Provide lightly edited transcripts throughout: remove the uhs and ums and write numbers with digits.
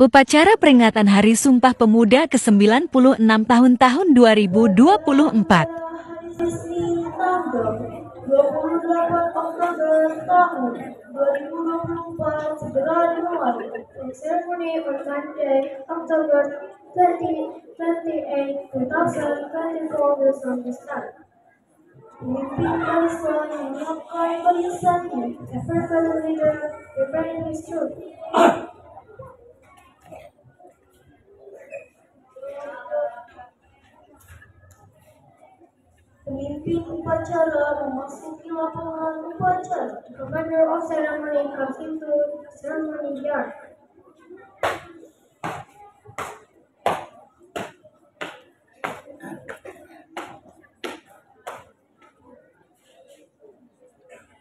Upacara peringatan Hari Sumpah Pemuda ke-96 tahun 2024. Resmi tanggal 28 Oktober tahun 2024 segera dimulai. The ceremony on Monday, October 28, 2024 will soon start. Pemimpin bangsa yang menyiapkan barisannya, African leader, representing his truth. Pemimpin upacara memasuki lapangan upacara. The commander of ceremony comes into the ceremony yard.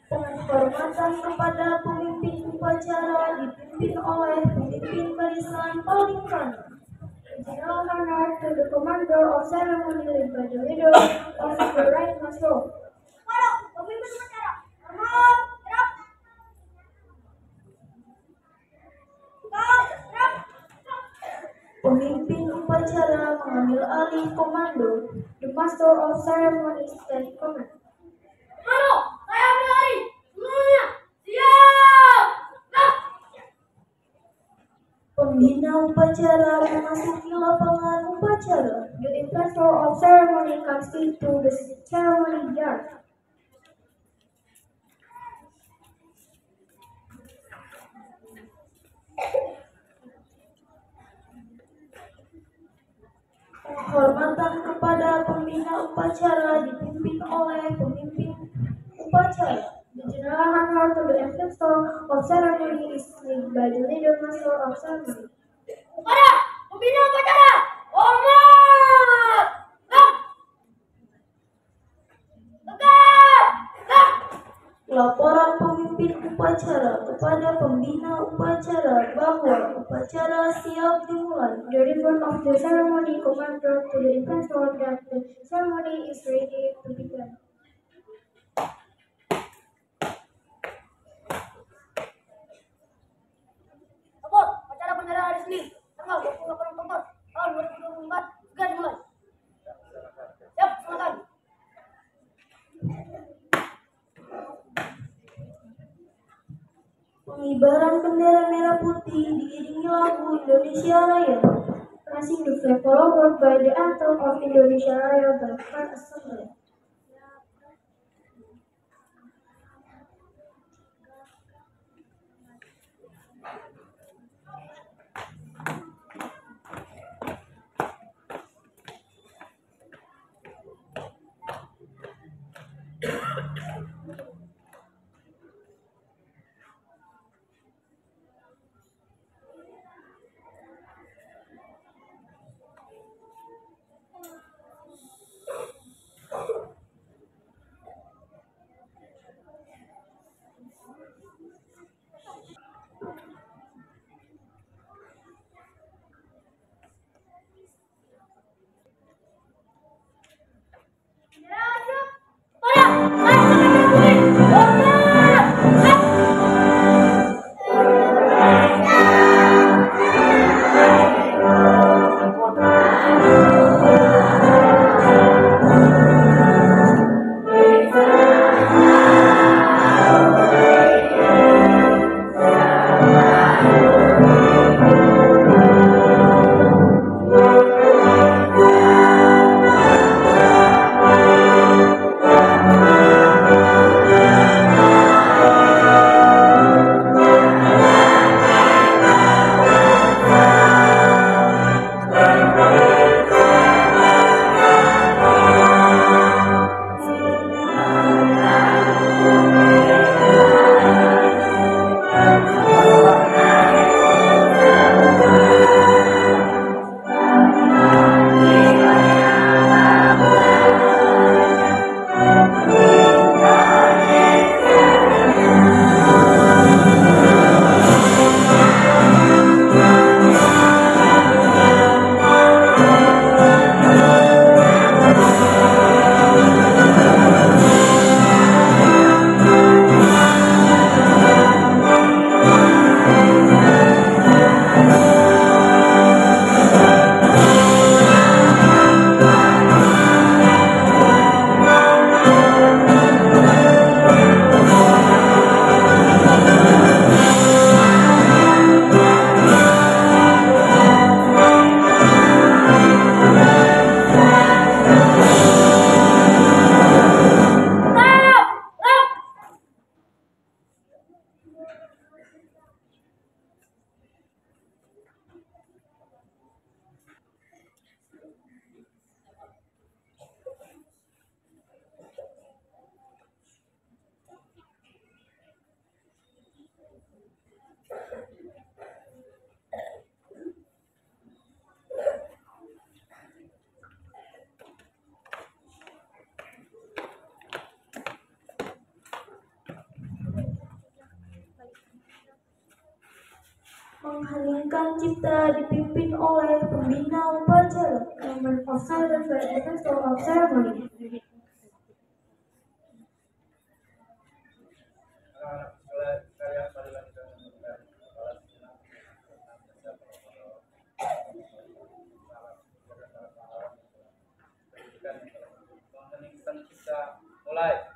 Penghormatan kepada pemimpin upacara dipimpin oleh pemimpin barisan paling kanan. General honor to the commander of ceremony led by the leader of the right master. Pemimpin upacara mengambil alih komando. The master of ceremony take command. Halo, saya ambil alih. Semuanya, siap. Pembina upacara memasuki lapangan upacara. The instructor of ceremony comes into the ceremony yard. Penghormatan kepada pembina upacara dipimpin oleh pemimpin upacara. The general honor to the instructor of ceremony is led by the leader master of ceremony. Kepada pembina upacara, hormat. Tegak. Laporan pemimpin upacara kepada pembina upacara bahwa upacara siap dimulai. The report of the ceremony commander to the instructor that the ceremony is ready to begin. Lapor, acara bendera hari Senin, tanggal 28 Oktober tahun 2024 segera dimulai. Siap, silakan. Pengibaran bendera merah putih diiringi lagu Indonesia Raya. Raising the flag followed by the anthem of Indonesia Raya by Front Assembly. mengheningkan cipta dipimpin oleh pembina upacara, Chairman of Silence by Official of Ceremony. Mengheningkan cipta mulai.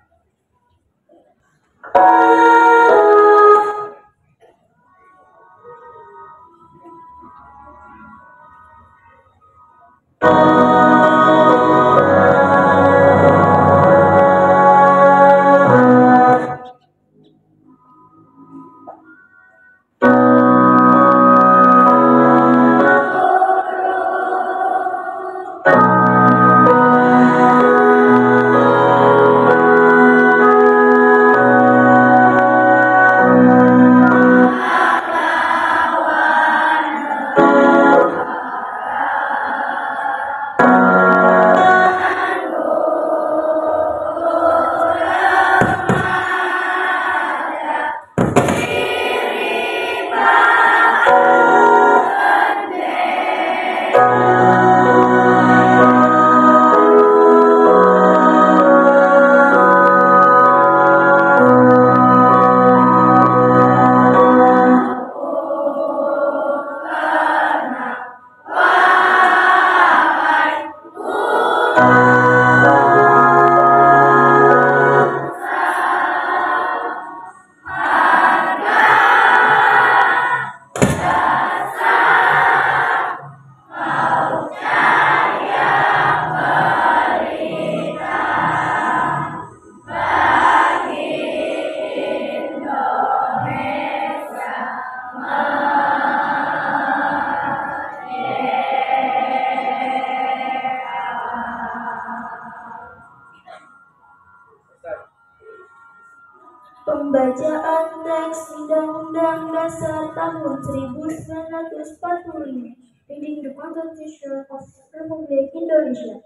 Pembacaan teks Undang-Undang Dasar tahun 1945. Reading the Constitution of Republik Indonesia.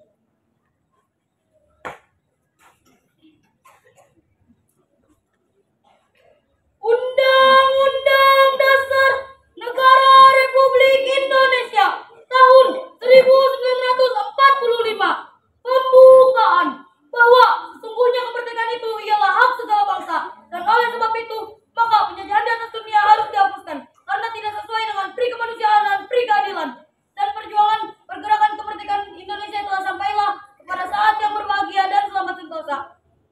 Undang-Undang Dasar Negara Republik Indonesia tahun 1945. Pembukaan bahwa sesungguhnya kemerdekaan itu ialah hak segala bangsa, dan oleh sebab itu maka penjajahan di atas dunia harus dihapuskan karena tidak sesuai dengan pri kemanusiaan dan pri keadilan. Dan perjuangan pergerakan kemerdekaan Indonesia telah sampailah kepada saat yang berbahagia dan selamat sentosa,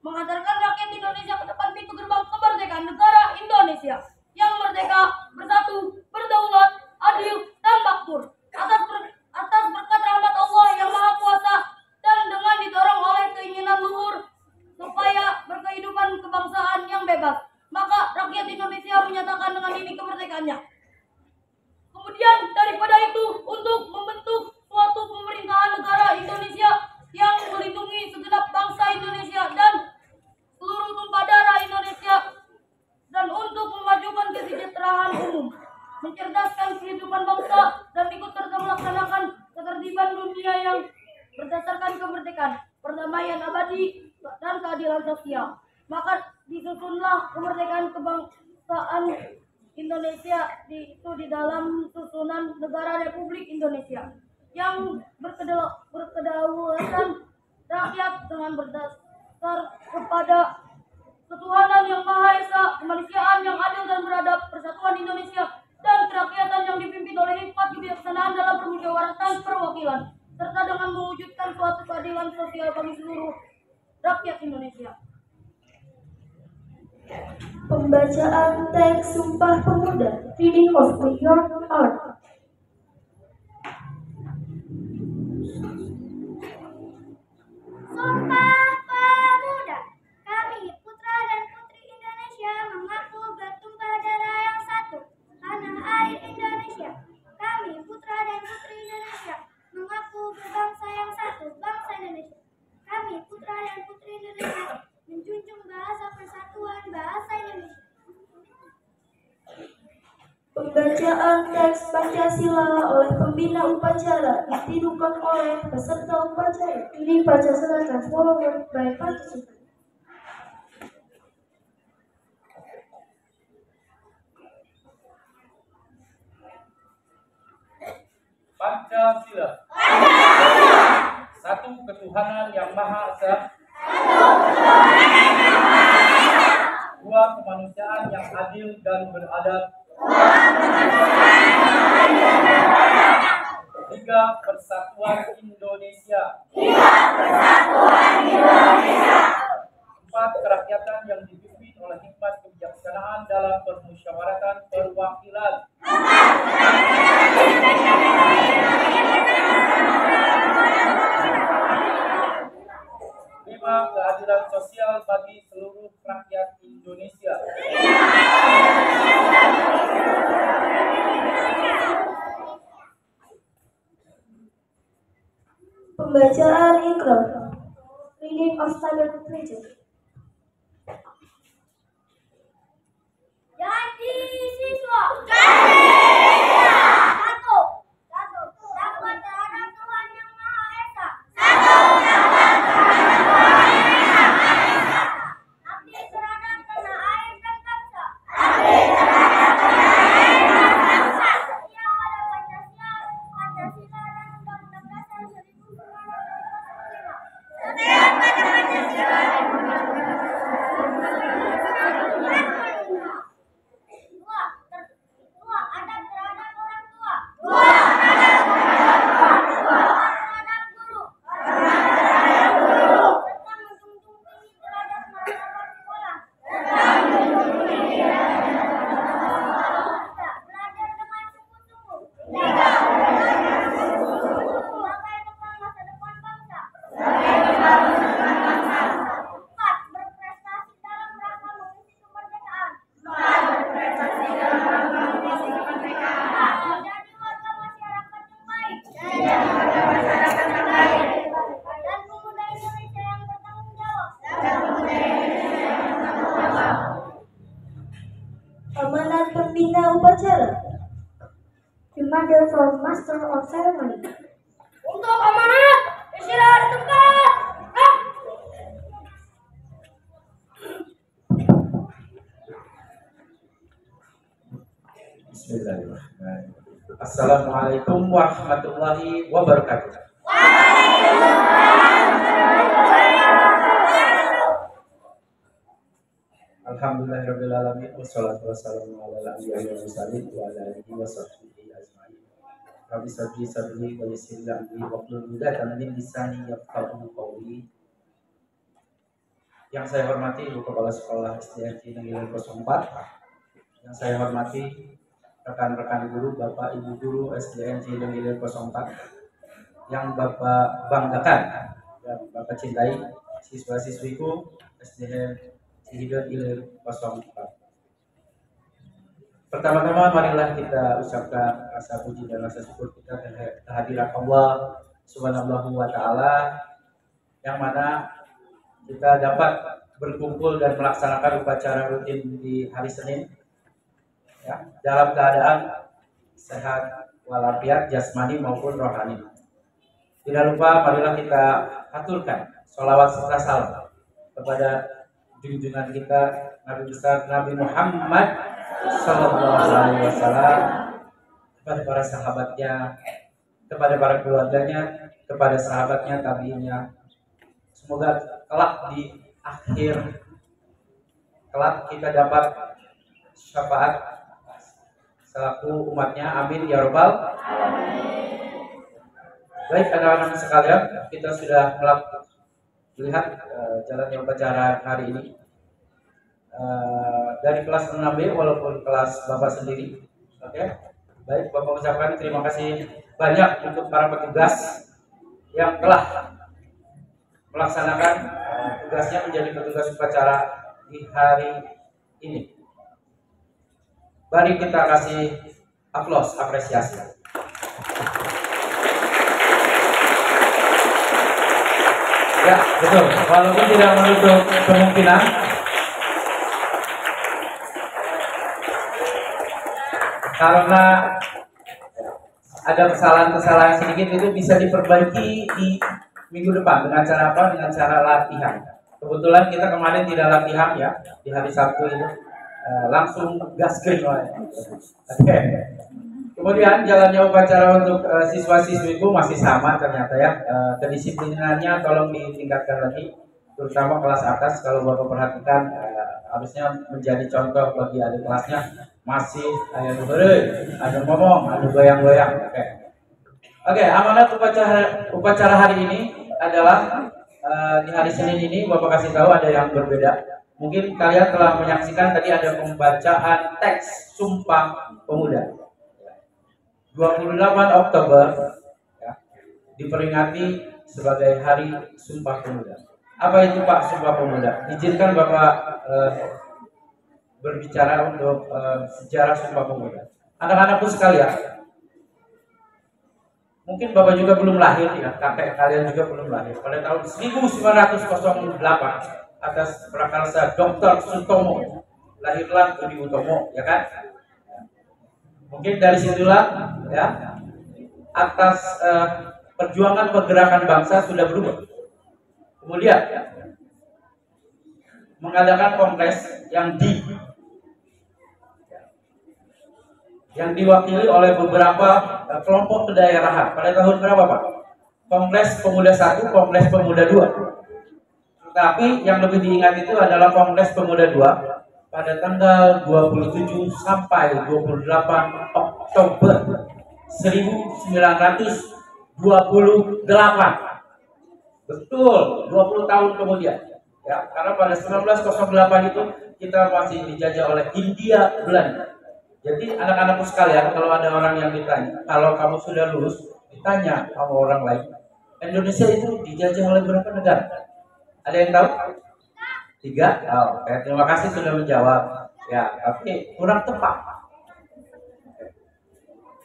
mengantarkan rakyat Indonesia ke depan pintu gerbang kemerdekaan negara Indonesia yang merdeka, bersatu, berdaulat, adil, dan makmur atas berkat rahmat Allah yang Maha Kuasa, dan dengan didorong oleh keinginan luhur supaya berkehidupan kebangsaan yang bebas, maka rakyat Indonesia menyatakan dengan ini kemerdekaannya. Kemudian daripada itu, untuk membentuk suatu pemerintahan negara Indonesia yang melindungi segenap bangsa Indonesia dan seluruh tumpah darah Indonesia, dan untuk memajukan kesejahteraan umum, mencerdaskan kehidupan bangsa, dan ikut serta melaksanakan ketertiban dunia yang berdasarkan kemerdekaan, perdamaian abadi, dan keadilan sosial. Maka disusunlah kemerdekaan kebangsaan Indonesia itu di dalam susunan negara Republik Indonesia yang berkedaulatan rakyat dengan berdasar kepada ketuhanan yang Maha Esa, kemanusiaan yang adil dan beradab, persatuan Indonesia, dan kerakyatan yang dipimpin oleh hikmat kebijaksanaan dalam permusyawaratan perwakilan, serta dengan mewujudkan suatu keadilan sosial bagi seluruh rakyat Indonesia. Pembacaan teks Sumpah Pemuda. Reading of your art. Sumpah Pemuda. Kami putra dan putri Indonesia mengaku bertumpah darah yang satu, tanah air Indonesia. Kami putra dan putri Indonesia mengaku berbangsa yang satu, bangsa Indonesia. Kami putra dan putri Indonesia menjunjung bahasa persatuan bahasa Indonesia. Pembacaan teks Pancasila oleh pembina upacara ditirukan oleh peserta upacara. Ini Pancasila transformed by participants. Pancasila. Satu ketuhanan yang Maha Esa. Dua kemanusiaan yang adil dan beradab. Tiga persatuan Indonesia. Empat kerakyatan yang dipimpin oleh hikmat kebijaksanaan dalam permusyawaratan perwakilan. Lima keadilan sosial bagi seluruh rakyat Indonesia. Pembacaan Iqra. Reading of Standard Literature. Janji siswa. Satu. Takwa terhadap Tuhan Yang Maha Esa. Abdi terhadap tanah air dan bangsa. Setia pada Pancasila dan Undang-Undang Dasar 1945. Dua, adab terhadap orang tua. Terhadap guru. Serta menjunjung tinggi terhadap martabat sekolah. Tiga, belajar dengan sungguh-sungguh. Sebagai bekal masa depan bangsa. Empat, berprestasi dalam rangka mengisi kemerdekaan. Menjadi warga masyarakat yang baik. Dan pemuda Indonesia yang bertanggung jawab. Amanat Pembina Upacara. Reminder from Master of Ceremony. Untuk amanat, istirahat di tempat. Bismillahirrahmanirrahim. Assalamualaikum warahmatullahi wabarakatuh. Alhamdulillahirabbil alamin wassalatu wassalamu ala asyrofil mursalin wa ala alihi washabbihi ajmain. Rabbi sadri wa yassir li amri wahlul 'uqdatam min lisani yafqahu qawli. Yang saya hormati Ibu Kepala Sekolah SDN Negeri 04, yang saya hormati rekan-rekan guru, Bapak Ibu guru SDN Negeri 04, yang Bapak banggakan dan Bapak cintai, siswa-siswiku SDN Hidup Ilir 04. Pertama-tama marilah kita ucapkan rasa puji dan rasa syukur kita kehadiran Allah Subhanahu wa Ta'ala, yang mana kita dapat berkumpul dan melaksanakan upacara rutin di hari Senin ya, dalam keadaan sehat walafiat jasmani maupun rohani. Tidak lupa marilah kita aturkan sholawat serta salam kepada junjungan kita Nabi besar Nabi Muhammad Sallallahu Alaihi Wasallam, kepada para sahabatnya, kepada para keluarganya, kepada sahabatnya, tabiinnya. Semoga kelak di akhir kelak kita dapat syafaat selaku umatnya. Amin ya robbal alamin. Baik anak-anak sekalian, kita sudah melihat jalannya upacara hari ini dari kelas 6B walaupun kelas Bapak sendiri. Oke. Baik, Bapak ucapkan terima kasih banyak untuk para petugas yang telah melaksanakan tugasnya menjadi petugas upacara di hari ini. Mari kita kasih aplaus apresiasi. Ya, betul. Walaupun tidak menutup kemungkinan karena ada kesalahan-kesalahan sedikit, itu bisa diperbaiki di minggu depan dengan cara apa? Dengan cara latihan. Kebetulan kita kemarin tidak latihan ya, di hari Sabtu itu langsung gaskring. Oke. Kemudian jalannya upacara untuk siswa-siswiku masih sama ternyata ya. Kedisiplinannya tolong ditingkatkan lagi, terutama kelas atas. Kalau Bapak perhatikan harusnya menjadi contoh bagi adik kelasnya. Masih ada ngomong, ada goyang-goyang. Oke, amanat upacara hari ini adalah di hari Senin ini Bapak kasih tahu ada yang berbeda. Mungkin kalian telah menyaksikan tadi ada pembacaan teks Sumpah Pemuda. 28 Oktober ya, diperingati sebagai Hari Sumpah Pemuda. Apa itu Pak Sumpah Pemuda? Izinkan Bapak berbicara untuk sejarah Sumpah Pemuda. Anak-anakku sekalian, mungkin Bapak juga belum lahir ya, kakek kalian juga belum lahir. Pada tahun 1908 atas prakarsa Dr. Sutomo lahirlah Budi Utomo, ya kan? Mungkin dari situlah ya atas perjuangan pergerakan bangsa sudah berubah. Kemudian mengadakan kongres yang diwakili oleh beberapa kelompok kedaerahan. Pada tahun berapa Pak? Kongres Pemuda 1, Kongres Pemuda 2. Tetapi yang lebih diingat itu adalah Kongres Pemuda 2 pada tanggal 27 sampai 28 Oktober 1928. Betul, 20 tahun kemudian. Ya, karena pada 1908 itu kita masih dijajah oleh Hindia Belanda. Jadi anak-anakku sekalian, kalau ada orang yang ditanya, kalau kamu sudah lulus, ditanya sama orang lain, Indonesia itu dijajah oleh berapa negara? Ada yang tahu? 3? Oh, terima kasih sudah menjawab. Ya, tapi kurang tepat.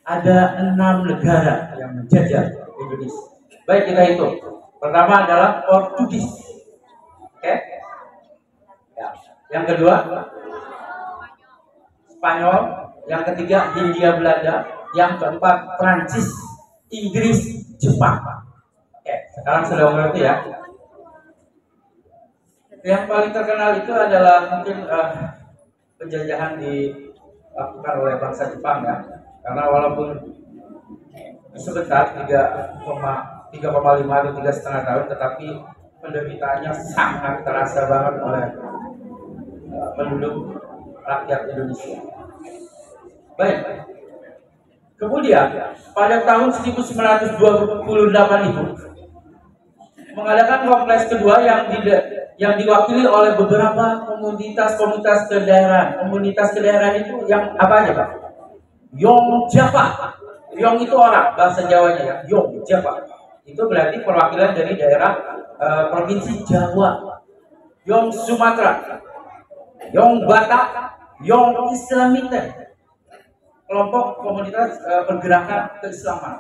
Ada 6 negara yang menjajah Indonesia. Baik, kita hitung. Pertama adalah Portugis. Oke? Ya. Yang kedua Spanyol. Yang ketiga Hindia Belanda. Yang keempat Prancis, Inggris, Jepang. Oke, sekarang sudah mengerti ya. Yang paling terkenal itu adalah mungkin penjajahan dilakukan oleh bangsa Jepang ya. Karena walaupun sebentar 3,5 atau 3,5 tahun, tetapi penderitaannya sangat terasa banget oleh penduduk rakyat Indonesia. Baik. Kemudian pada tahun 1928 itu mengadakan kongres kedua yang diwakili oleh beberapa komunitas kedaerahan. Komunitas kedaerahan itu yang apa aja Pak? Yong Java. Yong itu orang, bahasa Jawanya ya. Yong Java. Itu berarti perwakilan dari daerah provinsi Jawa. Yong Sumatera. Yong Batak. Yong Islamita. Kelompok komunitas pergerakan keislaman.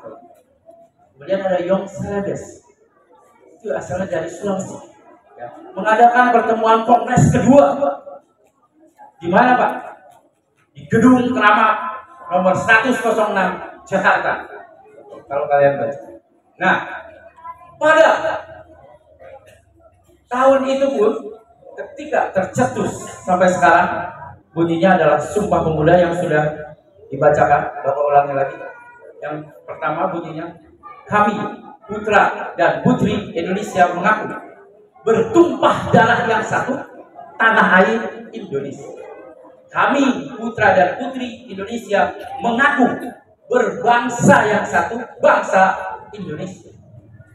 Kemudian ada Yong Salades. Itu asalnya dari Sulawesi. Ya. Mengadakan pertemuan kongres kedua. Di mana Pak? Di Gedung Keramat nomor 106 Jakarta. Kalau kalian baca. Nah, pada tahun itu pun ketika tercetus sampai sekarang bunyinya adalah Sumpah Pemuda yang sudah dibacakan. Bapak ulangi lagi. Yang pertama bunyinya, kami putra dan putri Indonesia mengaku bertumpah darah yang satu, tanah air Indonesia. Kami putra dan putri Indonesia mengaku berbangsa yang satu, bangsa Indonesia.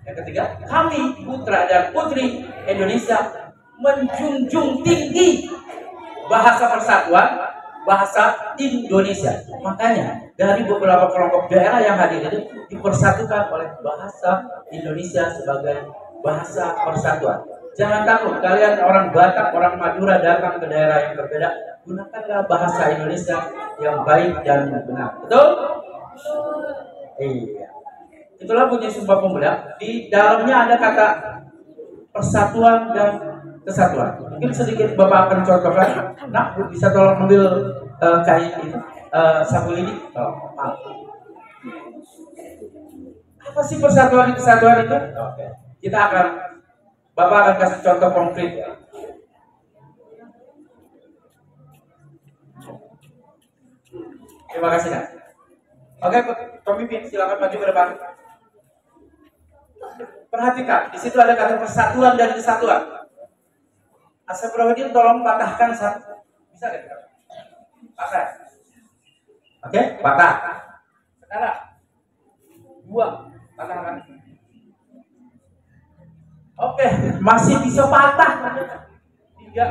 Yang ketiga, kami putra dan putri Indonesia menjunjung tinggi bahasa persatuan, bahasa Indonesia. Makanya dari beberapa kelompok daerah yang hadir itu dipersatukan oleh bahasa Indonesia sebagai bahasa persatuan. Jangan takut, kalian orang Batak, orang Madura datang ke daerah yang berbeda, gunakanlah bahasa Indonesia yang baik dan benar. Betul? Iya. Itulah bunyi Sumpah Pemuda. Di dalamnya ada kata persatuan dan kesatuan. Mungkin sedikit Bapak akan contohkan. Nah, bisa tolong ambil kain itu, sapu lidi. Apa sih persatuan dan kesatuan itu? Oke. Bapak akan kasih contoh konkret ya. Terima kasih Nak. Oke, pemimpin silakan maju ke depan. Perhatikan, di situ ada kata persatuan dan kesatuan. Astagfirullahaladzim, tolong patahkan satu. Bisa nggak? Patah. Oke, patah. Sekarang dua, patahkan. Oke, masih bisa patah. Tiga,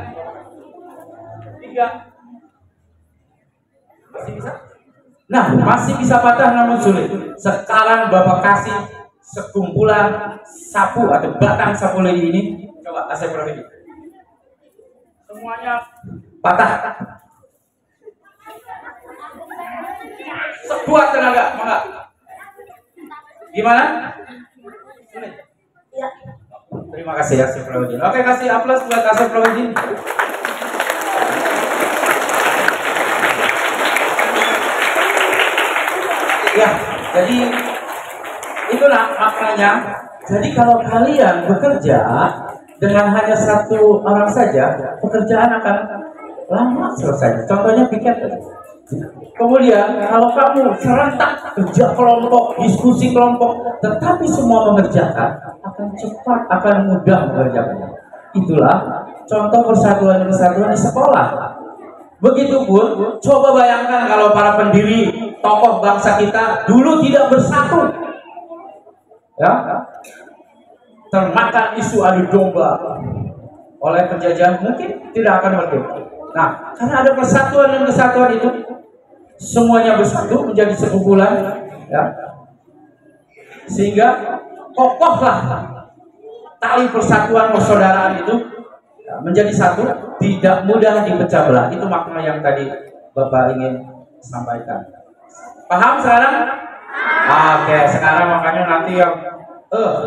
masih bisa. Nah, masih bisa patah namun sulit. Sekarang Bapak kasih sekumpulan sapu atau batang sapu lidi ini. Coba astagfirullahaladzim. Semuanya patah. Sekuat tenaga, mangga. Gimana? Ya. Terima kasih ya, astagfirullahaladzim. Oke, kasih aplaus buat astagfirullahaladzim. Ya, jadi itulah maknanya. Jadi kalau kalian bekerja dengan hanya satu orang saja, pekerjaan akan lama selesai. Contohnya piket. Kemudian kalau kamu serentak kerja kelompok, diskusi kelompok, tetapi semua mengerjakan, akan cepat, akan mudah mengerjakannya. Itulah contoh persatuan-persatuan di sekolah. Begitupun, coba bayangkan kalau para pendiri tokoh bangsa kita dulu tidak bersatu, ya, termakan isu adu domba oleh penjajah, mungkin tidak akan merdeka. Nah, karena ada persatuan dan kesatuan itu, semuanya bersatu menjadi sekumpulan, ya, sehingga kokohlah tali persatuan persaudaraan itu, ya, menjadi satu, tidak mudah dipecah belah. Itu makna yang tadi Bapak ingin sampaikan. Paham sekarang? Oke, sekarang makanya nanti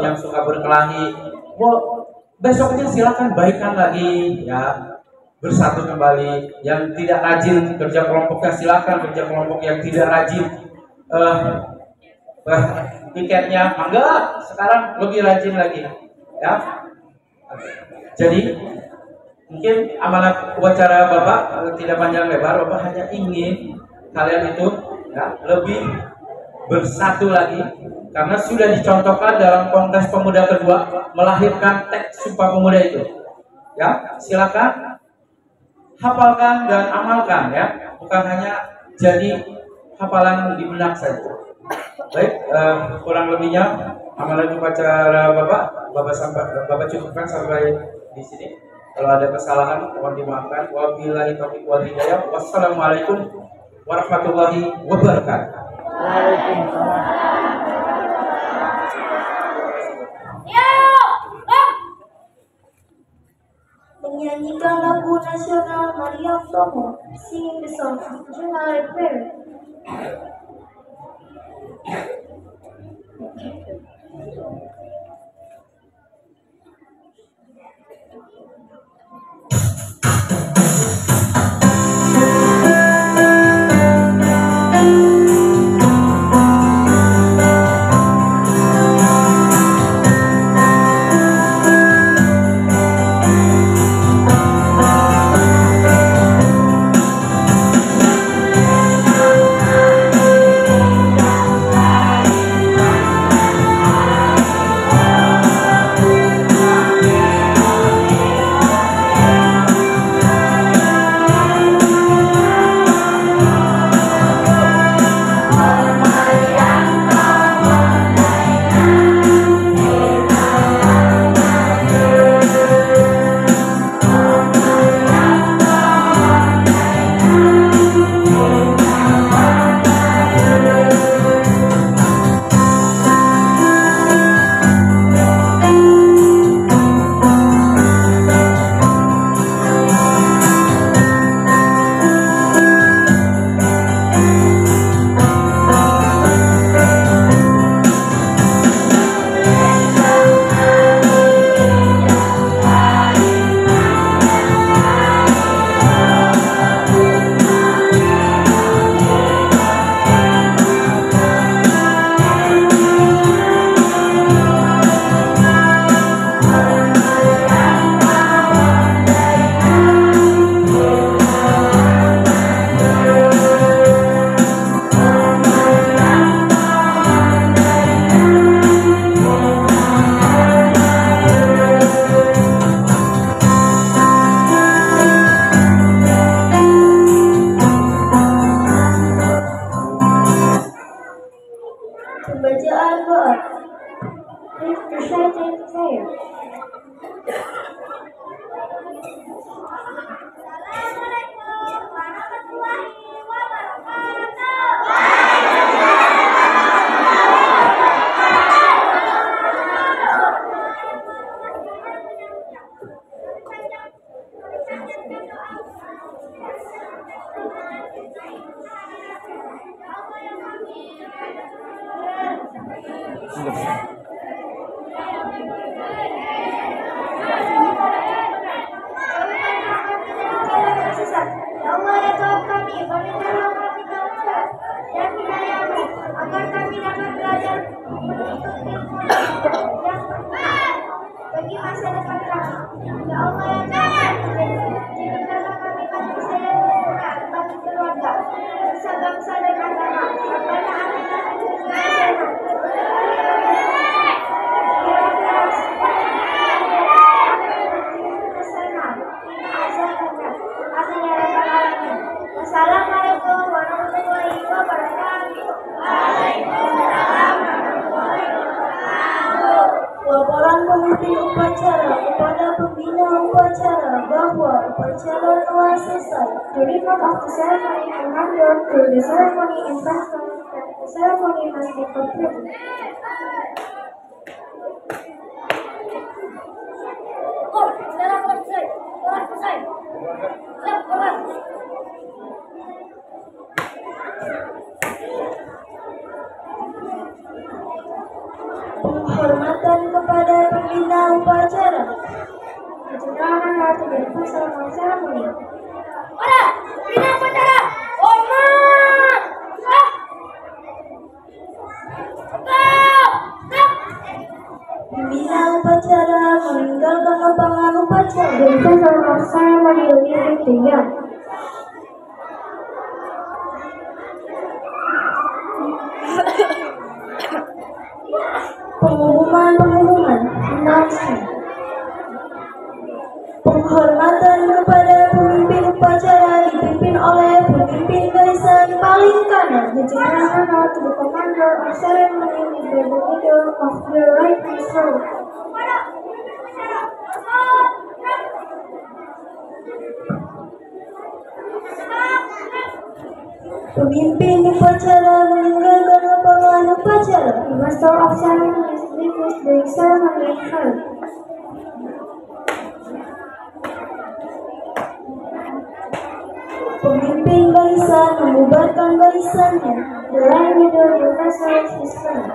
yang suka berkelahi, besoknya silakan baikan lagi, ya, bersatu kembali. Yang tidak rajin kerja kelompoknya silakan kerja kelompok, yang tidak rajin tiketnya mangga sekarang lebih rajin lagi, ya. Jadi mungkin amanat upacara Bapak tidak panjang lebar, Bapak hanya ingin kalian itu, ya, lebih bersatu lagi, karena sudah dicontohkan dalam Kongres Pemuda kedua melahirkan teks Sumpah Pemuda itu. Ya, silakan hafalkan dan amalkan, ya, bukan hanya jadi hafalan di benak saja. Baik, kurang lebihnya amalan upacara Bapak cukupkan sampai di sini. Kalau ada kesalahan mohon dimaafkan. Wabillahi taufiq wal hidayah. Wassalamualaikum warahmatullahi wabarakatuh. Menyanyikan lagu nasional Maria Tomo, singing the song July Prayer. Pembacaan doa. Reciting prayer. Assalamualaikum warahmatullahi wabarakatuh. Ya Allah ya Tuhan kami, berikanlah kami taufik dan hidayah-Mu agar kami dapat belajar menuntut ilmu yang bermanfaat bagi masa depan kami. Ya Allah ya Tuhan kami, jadikanlah kami manusia yang sempurna bagi keluarga, bangsa dan agama. Rabbana atina fid dunya Assalamualaikum warahmatullahi wabarakatuh. Laporan pemimpin upacara kepada pembina upacara bahwa upacara telah selesai. The report of the ceremony and handed to the ceremony inspector that the ceremony has been completed. Oh, sekarang selesai. Sekarang selesai. Siap, kawan. Penghormatan kepada pembina upacara. The general honor to the professional ceremony. Para, bina upacara. Hormat. Stop. Stop. Stop. Pembina upacara meninggalkan lapangan upacara. The professor of ceremony leading the young. Pengumuman Announcement. penghormatan kepada pemimpin upacara dipimpin oleh pemimpin barisan paling kanan. The general honor to the commander of ceremony is by the leader of the right hand side. Pemimpin upacara meninggalkan lapangan upacara. The master of ceremonies leaves the ceremony hall. Pemimpin barisan membubarkan barisannya. The line leader professor is his friend.